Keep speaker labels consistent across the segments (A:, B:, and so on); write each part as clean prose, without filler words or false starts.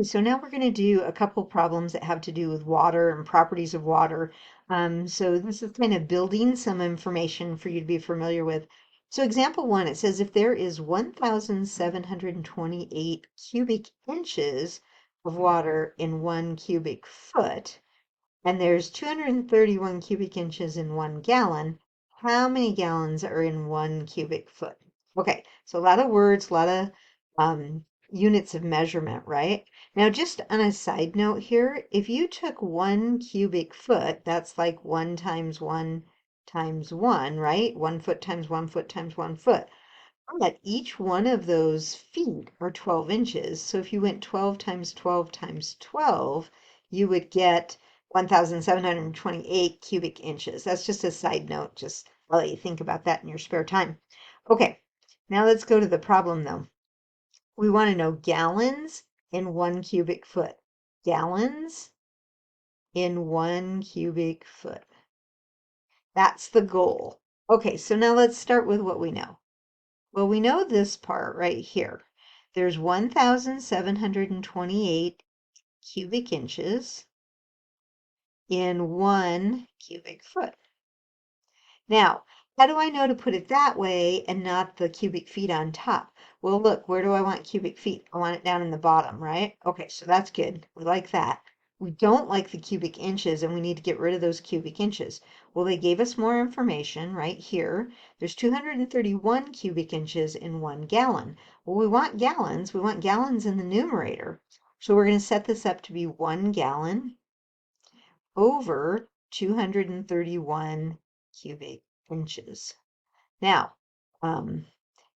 A: So now we're going to do a couple problems that have to do with water and properties of water. So this is kind of building some information for you to be familiar with. So example one, it says if there is 1,728 cubic inches of water in 1 cubic foot, and there's 231 cubic inches in 1 gallon, how many gallons are in 1 cubic foot? Okay, so a lot of words, a lot of units of measurement, right? Now, just on a side note here, if you took 1 cubic foot, that's like 1 times 1 times 1, right? 1 foot times 1 foot times 1 foot. But each one of those feet are 12 inches. So if you went 12 times 12 times 12, you would get 1,728 cubic inches. That's just a side note. Just let you think about that in your spare time. Okay, now let's go to the problem though. We want to know gallons in 1 cubic foot. Gallons in 1 cubic foot. That's the goal. Okay, so now let's start with what we know. Well, we know this part right here. There's 1,728 cubic inches in 1 cubic foot. Now, how do I know to put it that way and not the cubic feet on top? Well, look, where do I want cubic feet? I want it down in the bottom, right? Okay, so that's good. We like that. We don't like the cubic inches, and we need to get rid of those cubic inches. Well, they gave us more information right here. There's 231 cubic inches in 1 gallon. Well, we want gallons. We want gallons in the numerator. So we're going to set this up to be 1 gallon over 231 cubic inches. Now,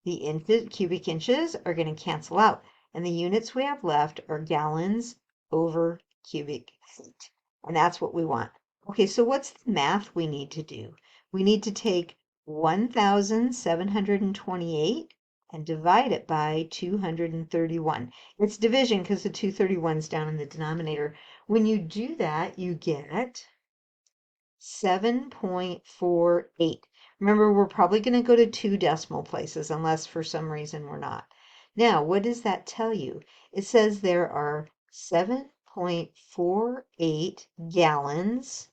A: the cubic inches are going to cancel out, and the units we have left are gallons over cubic feet. And that's what we want. Okay, so what's the math we need to do? We need to take 1,728 and divide it by 231. It's division because the 231 is down in the denominator. When you do that, you get 7.48. Remember, we're probably going to go to 2 decimal places unless for some reason we're not. Now, what does that tell you? It says there are 7.48 gallons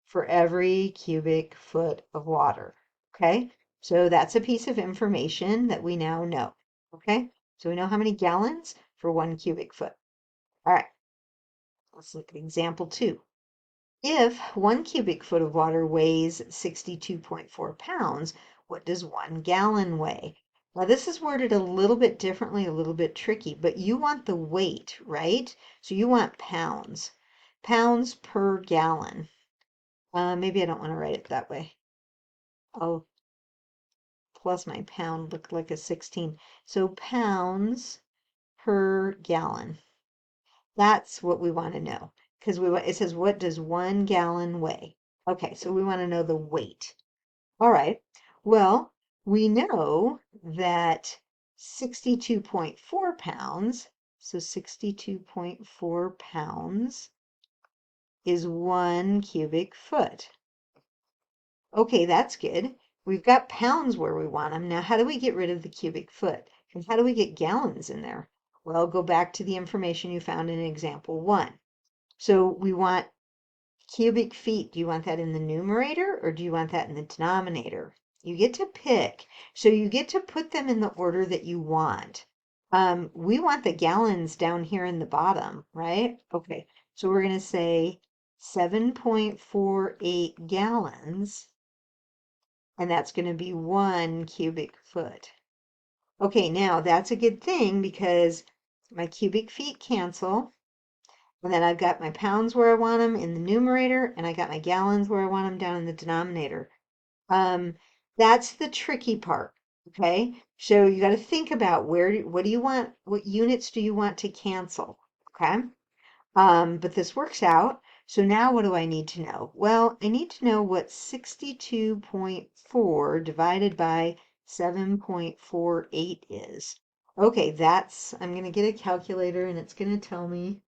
A: for every cubic foot of water. Okay, so that's a piece of information that we now know. Okay, so we know how many gallons for 1 cubic foot. All right, let's look at example 2. If 1 cubic foot of water weighs 62.4 pounds, what does 1 gallon weigh? Now, this is worded a little bit differently, a little bit tricky, but you want the weight, right? So you want pounds. Pounds per gallon. Maybe I don't want to write it that way. Oh, plus my pound looked like a 16. So pounds per gallon. That's what we want to know because it says, what does 1 gallon weigh? Okay, so we want to know the weight. All right, well, we know that 62.4 pounds, so 62.4 pounds is 1 cubic foot. Okay, that's good. We've got pounds where we want them. Now, how do we get rid of the cubic foot? And how do we get gallons in there? Well, go back to the information you found in example 1. So we want cubic feet. Do you want that in the numerator or do you want that in the denominator? You get to pick. So you get to put them in the order that you want. We want the gallons down here in the bottom, right? Okay, so we're going to say 7.48 gallons, and that's going to be 1 cubic foot. Okay, now that's a good thing because my cubic feet cancel. And then I've got my pounds where I want them in the numerator, and I got my gallons where I want them down in the denominator. That's the tricky part, okay? So you got to think about what do you want, what units do you want to cancel, okay? But this works out. So now what do I need to know? Well, I need to know what 62.4 divided by 7.48 is. Okay, I'm going to get a calculator and it's going to tell me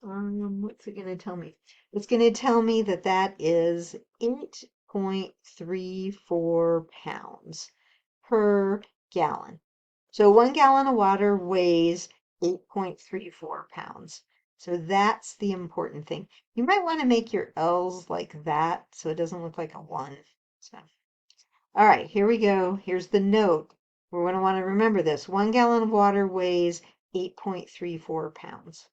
A: what's it going to tell me? It's going to tell me that that is 8.34 pounds per gallon. So 1 gallon of water weighs 8.34 pounds. So that's the important thing. You might want to make your L's like that so it doesn't look like a 1. So, all right, here we go. Here's the note. We're going to want to remember this. 1 gallon of water weighs 8.34 pounds.